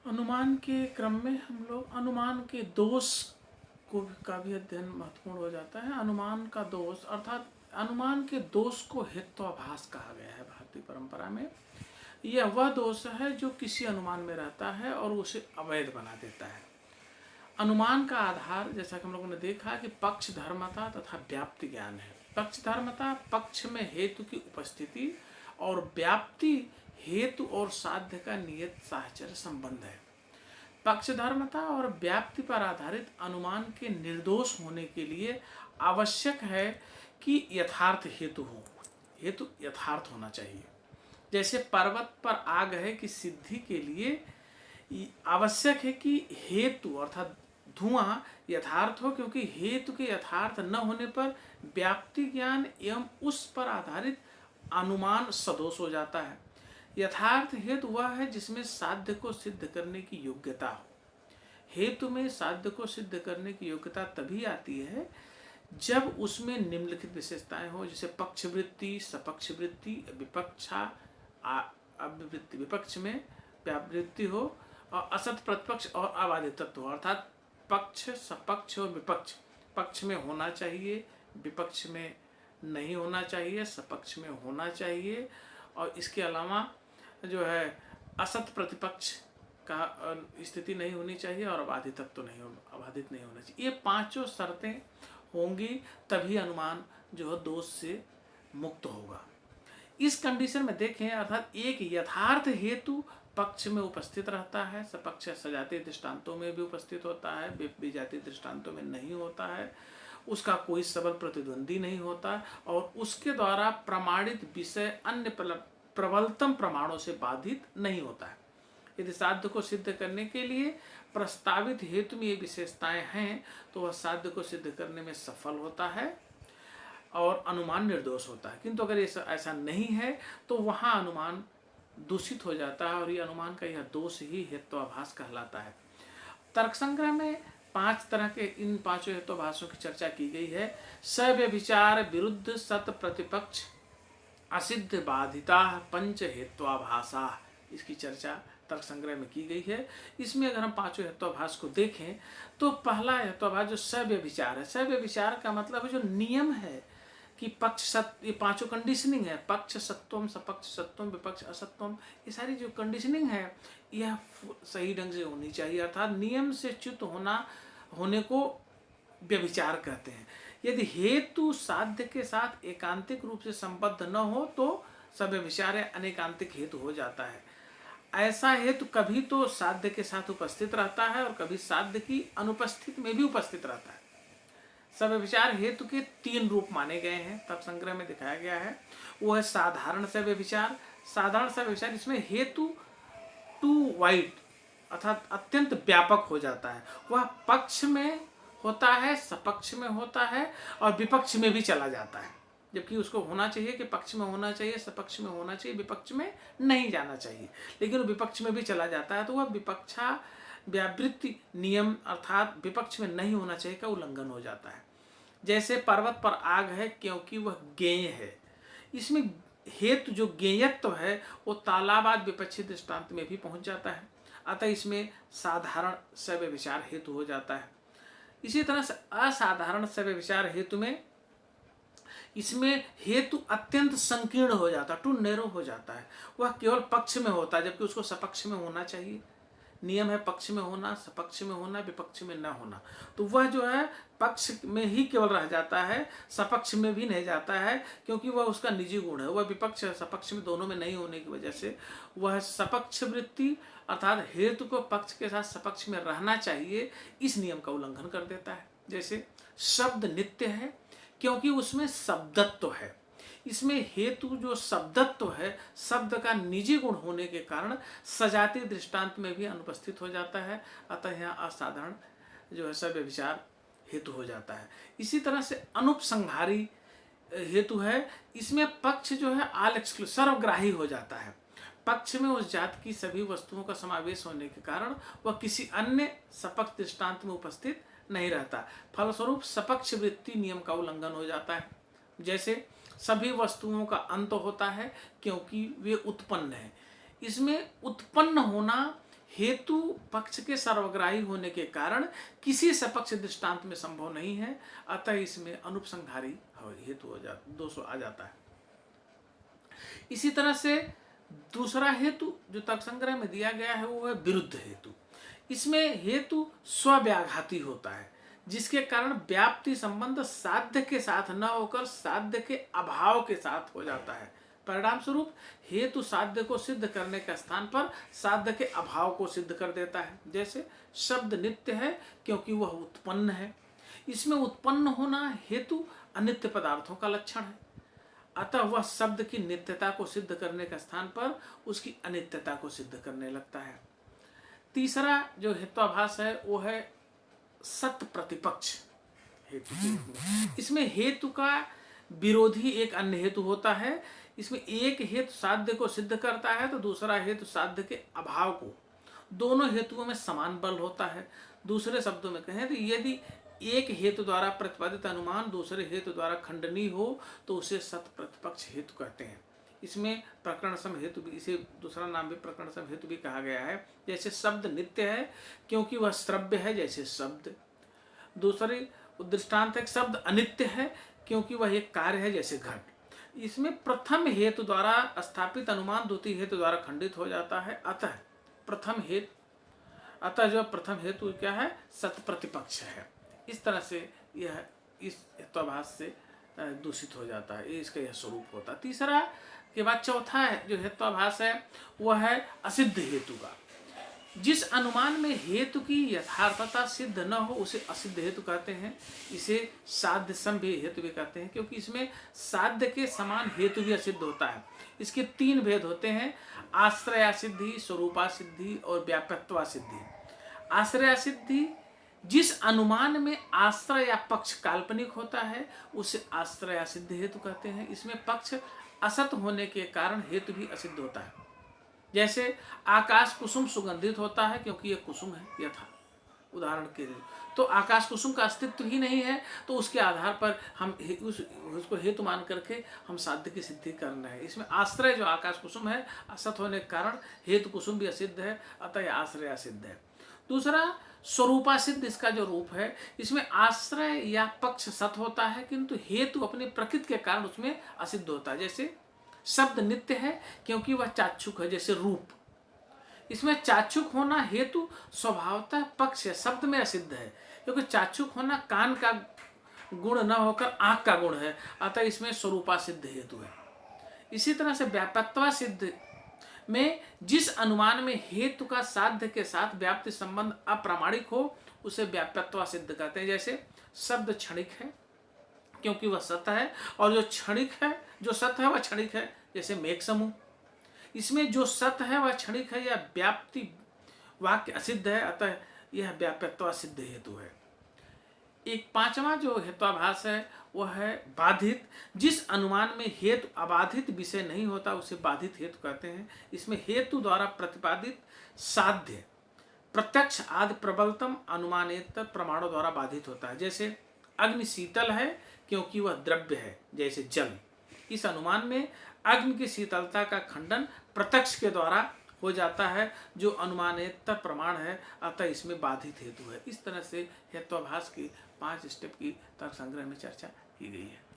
अनुमान के क्रम में हम लोग अनुमान के दोष का भी अध्ययन महत्वपूर्ण हो जाता है। अनुमान का दोष अर्थात अनुमान के दोष को हेत्वाभास कहा गया है भारतीय परंपरा में। यह वह दोष है जो किसी अनुमान में रहता है और उसे अवैध बना देता है। अनुमान का आधार, जैसा कि हम लोगों ने देखा, कि पक्ष धर्मता तथा व्याप्ति ज्ञान है। पक्ष धर्मता पक्ष में हेतु की उपस्थिति और व्याप्ति हेतु और साध्य का नियत साहचर्य संबंध है। पक्षधर्मता और व्याप्ति पर आधारित अनुमान के निर्दोष होने के लिए आवश्यक है कि यथार्थ हेतु हो। हेतु यथार्थ होना चाहिए। जैसे पर्वत पर आग है कि सिद्धि के लिए आवश्यक है कि हेतु अर्थात धुआं यथार्थ हो, क्योंकि हेतु के यथार्थ न होने पर व्याप्ति ज्ञान एवं उस पर आधारित अनुमान सदोष हो जाता है। यथार्थ हेतु वह है जिसमें साध्य को सिद्ध करने की योग्यता हो। हेतु में साध्य को सिद्ध करने की योग्यता तभी आती है जब उसमें निम्नलिखित विशेषताएं हो, जैसे पक्षवृत्ति, सपक्ष वृत्ति, विपक्षा अभिवृत्ति, विपक्ष में व्यावृत्ति हो, और असत प्रतिपक्ष और अबाधितत्व हो। अर्थात पक्ष, सपक्ष और विपक्ष पक्ष में होना चाहिए, विपक्ष में नहीं होना चाहिए, सपक्ष में होना चाहिए, और इसके अलावा जो है असत प्रतिपक्ष का स्थिति नहीं होनी चाहिए और अबाधित नहीं होना चाहिए। ये पांचों शर्तें होंगी तभी अनुमान जो है दोष से मुक्त होगा। इस कंडीशन में देखें, अर्थात एक यथार्थ हेतु पक्ष में उपस्थित रहता है, सपक्ष सजातीय दृष्टांतों में भी उपस्थित होता है, विजातीय दृष्टांतों में नहीं होता है, उसका कोई सबल प्रतिद्वंदी नहीं होता, और उसके द्वारा प्रमाणित विषय अन्य प्रबलतम प्रमाणों से बाधित नहीं होता है। यदि साध्य को सिद्ध करने के लिए प्रस्तावित हेतु में ये विशेषताएं हैं तो वह साध्य को सिद्ध करने में सफल होता है और अनुमान निर्दोष होता है। किंतु अगर ऐसा नहीं है तो वहाँ अनुमान दूषित हो जाता है, और ये अनुमान का यह दोष ही हेत्वाभास कहलाता है। तर्क संग्रह में 5 तरह के इन पांचों हेत्वाभासों की चर्चा की गई है। सव्यभिचार, विरुद्ध, सत, प्रतिपक्ष, असिद्ध, बाधिता, पंच हेत्वाभासा, इसकी चर्चा तर्क संग्रह में की गई है। इसमें अगर हम पांचों हेत्वाभास को देखें तो पहला हेत्वाभास जो सव्यभिचार है, सव्यभिचार का मतलब है जो नियम है कि पक्ष सत्य, ये पांचों कंडीशनिंग है, पक्ष सत्वम, सपक्ष सत्वम, विपक्ष असत्वम, ये सारी जो कंडीशनिंग है यह सही ढंग से होनी चाहिए। अर्थात नियम से च्युत होने को व्यभिचार कहते हैं। यदि हेतु साध्य के साथ एकांतिक रूप से संबद्ध न हो तो सव्यभिचार अनेकांतिक हेतु हो जाता है। ऐसा हेतु कभी तो साध्य के साथ उपस्थित रहता है और कभी साध्य की अनुपस्थिति में भी उपस्थित रहता है। सव्यभिचार हेतु के 3 रूप माने गए हैं, तर्क संग्रह में दिखाया गया है। वो है साधारण सव्यभिचार। साधारण सव्यभिचार, इसमें हेतु टू वाइड अर्थात अत्यंत व्यापक हो जाता है। वह पक्ष में होता है, सपक्ष में होता है और विपक्ष में भी चला जाता है, जबकि उसको होना चाहिए कि पक्ष में होना चाहिए, सपक्ष में होना चाहिए, विपक्ष में नहीं जाना चाहिए, लेकिन विपक्ष में भी चला जाता है। तो वह विपक्षा व्यावृत्ति नियम अर्थात विपक्ष में नहीं होना चाहिए का उल्लंघन हो जाता है। जैसे पर्वत पर आग है क्योंकि वह ज्ञेय है, इसमें हेतु जो ज्ञेयत्व है वो तालाबाद विपक्षी दृष्टांत में भी पहुंच जाता है, अतः इसमें साधारण सव्यभिचार हेतु हो जाता है। इसी तरह से असाधारण सव्यभिचार हेतु में इसमें हेतु अत्यंत संकीर्ण हो जाता है, टू नैरो हो जाता है। वह केवल पक्ष में होता है जबकि उसको सपक्ष में होना चाहिए। नियम है पक्ष में होना, सपक्ष में होना, विपक्ष में न होना, तो वह जो है पक्ष में ही केवल रह जाता है, सपक्ष में भी नहीं जाता है, क्योंकि वह उसका निजी गुण है। वह विपक्ष सपक्ष में दोनों में नहीं होने की वजह से वह सपक्ष वृत्ति अर्थात हेतु को पक्ष के साथ सपक्ष में रहना चाहिए, इस नियम का उल्लंघन कर देता है। जैसे शब्द नित्य है क्योंकि उसमें शब्दत्व है, इसमें हेतु जो शब्दत्व है, शब्द का निजी गुण होने के कारण सजातीय दृष्टांत में भी अनुपस्थित हो जाता है, अतः यहाँ असाधारण जो है सव्यभिचार हेतु हो जाता है। इसी तरह से अनुपसंहारी हेतु है, इसमें पक्ष जो है ऑल एक्सक्लूसिव सर्वग्राही हो जाता है। पक्ष में उस जात की सभी वस्तुओं का समावेश होने के कारण वह किसी अन्य सपक्ष दृष्टांत में उपस्थित नहीं रहता, फलस्वरूप सपक्ष वृत्ति नियम का उल्लंघन हो जाता है। जैसे सभी वस्तुओं का अंत होता है क्योंकि वे उत्पन्न है, इसमें उत्पन्न होना हेतु पक्ष के सर्वग्राही होने के कारण किसी सपक्ष दृष्टांत में संभव नहीं है, अतः इसमें अनुपसंहारी हेतु हो जाता, दोष आ जाता है। इसी तरह से दूसरा हेतु जो तर्क संग्रह में दिया गया है वो है विरुद्ध हेतु। इसमें हेतु स्वव्याघाती होता है, जिसके कारण व्याप्ति संबंध साध्य के साथ न होकर साध्य के अभाव के साथ हो जाता है। परिणाम स्वरूप हेतु साध्य को सिद्ध करने के स्थान पर साध्य के अभाव को सिद्ध कर देता है। जैसे शब्द नित्य है क्योंकि वह उत्पन्न है, इसमें उत्पन्न होना हेतु अनित्य पदार्थों का लक्षण है, अतः वह शब्द की नित्यता को सिद्ध करने के स्थान पर उसकी अनित्यता को सिद्ध करने लगता है। तीसरा जो हेत्वाभास है वो है सत प्रतिपक्ष हेतु के रूप में। इसमें हेतु का विरोधी एक अन्य हेतु होता है। इसमें एक हेतु साध्य को सिद्ध करता है तो दूसरा हेतु साध्य के अभाव को, दोनों हेतुओं में समान बल होता है। दूसरे शब्दों में कहें तो यदि एक हेतु द्वारा प्रतिपादित अनुमान दूसरे हेतु द्वारा खंडनीय हो तो उसे सत प्रतिपक्ष हेतु कहते हैं। इसमें प्रकरण सम हेतु भी, इसे दूसरा नाम भी प्रकरण सम हेतु भी कहा गया है। जैसे शब्द नित्य है क्योंकि वह श्रव्य है, जैसे शब्द। दूसरी दृष्टांत है शब्द अनित्य है क्योंकि वह एक कार्य है, जैसे घट। इसमें प्रथम हेतु द्वारा स्थापित अनुमान द्वितीय हेतु द्वारा खंडित हो जाता है, अतः जो प्रथम हेतु क्या है, सत प्रतिपक्ष है। इस तरह से यह इस हेत्वाभास से दूषित हो जाता है, ये इसका यह स्वरूप होता है। तीसरा के बाद चौथा है जो हेत्वाभास है वह है असिद्ध हेतु का। जिस अनुमान में हेतु की यथार्थता सिद्ध न हो उसे असिद्ध हेतु कहते हैं। इसे साध्य सम भी हेतु भी कहते हैं, क्योंकि इसमें साध्य के समान हेतु भी असिद्ध होता है। इसके तीन भेद होते हैं, आश्रयासिद्धि, स्वरूपासिद्धि और व्याप्यत्वासिद्धि। आश्रयासिद्धि, जिस अनुमान में आश्रय या पक्ष काल्पनिक होता है उसे आश्रयासिद्ध हेतु कहते हैं। इसमें पक्ष असत होने के कारण हेतु भी असिद्ध होता है। जैसे आकाश कुसुम सुगंधित होता है क्योंकि यह कुसुम है, यथा उदाहरण के लिए। तो आकाश कुसुम का अस्तित्व ही नहीं है, तो उसके आधार पर हम उसको हेतु मान करके हम साध्य की सिद्धि करना है। इसमें आश्रय जो आकाश कुसुम है असत होने के कारण हेतु कुसुम भी असिद्ध है, अतः यह आश्रय असिद्ध है। दूसरा स्वरूपासिद्ध इसका जो रूप है, इसमें आश्रय या पक्ष सत होता है किंतु हेतु अपनी प्रकृति के कारण उसमें असिद्ध होता है। जैसे शब्द नित्य है क्योंकि वह चाक्षुक है, जैसे रूप। इसमें चाक्षुक होना हेतु स्वभावतः पक्ष है, शब्द में असिद्ध है, क्योंकि चाक्षुक होना कान का गुण न होकर आंख का गुण है, अतः इसमें स्वरूपासिद्ध हेतु है। इसी तरह से व्याप्यत्वा सिद्ध में जिस अनुमान में हेतु का साध्य के साथ व्याप्ति संबंध अप्रामाणिक हो उसे व्याप्यत्वा सिद्ध कहते हैं। जैसे शब्द क्षणिक है क्योंकि वह सत है, और जो क्षणिक है, जो सत है वह क्षणिक है, जैसे मेघ समूह। इसमें जो सत है वह क्षणिक है, यह व्याप्ति वाक्य असिद्ध है, अतः यह व्याप्यत्वा सिद्ध हेतु है। एक पांचवा जो हेत्वाभास है वह है बाधित। जिस अनुमान में हेतु अबाधित विषय नहीं होता उसे बाधित हेतु कहते हैं। इसमें हेतु द्वारा प्रतिपादित साध्य प्रत्यक्ष आदि प्रबलतम अनुमानेतर प्रमाणों द्वारा बाधित होता है। जैसे अग्नि शीतल है क्योंकि वह द्रव्य है, जैसे जल। इस अनुमान में अग्नि की शीतलता का खंडन प्रत्यक्ष के द्वारा हो जाता है जो अनुमानेतर प्रमाण है, अतः इसमें बाधित हेतु है। इस तरह से हेत्वाभास की 5 स्टेप की तर्क संग्रह में चर्चा की गई है।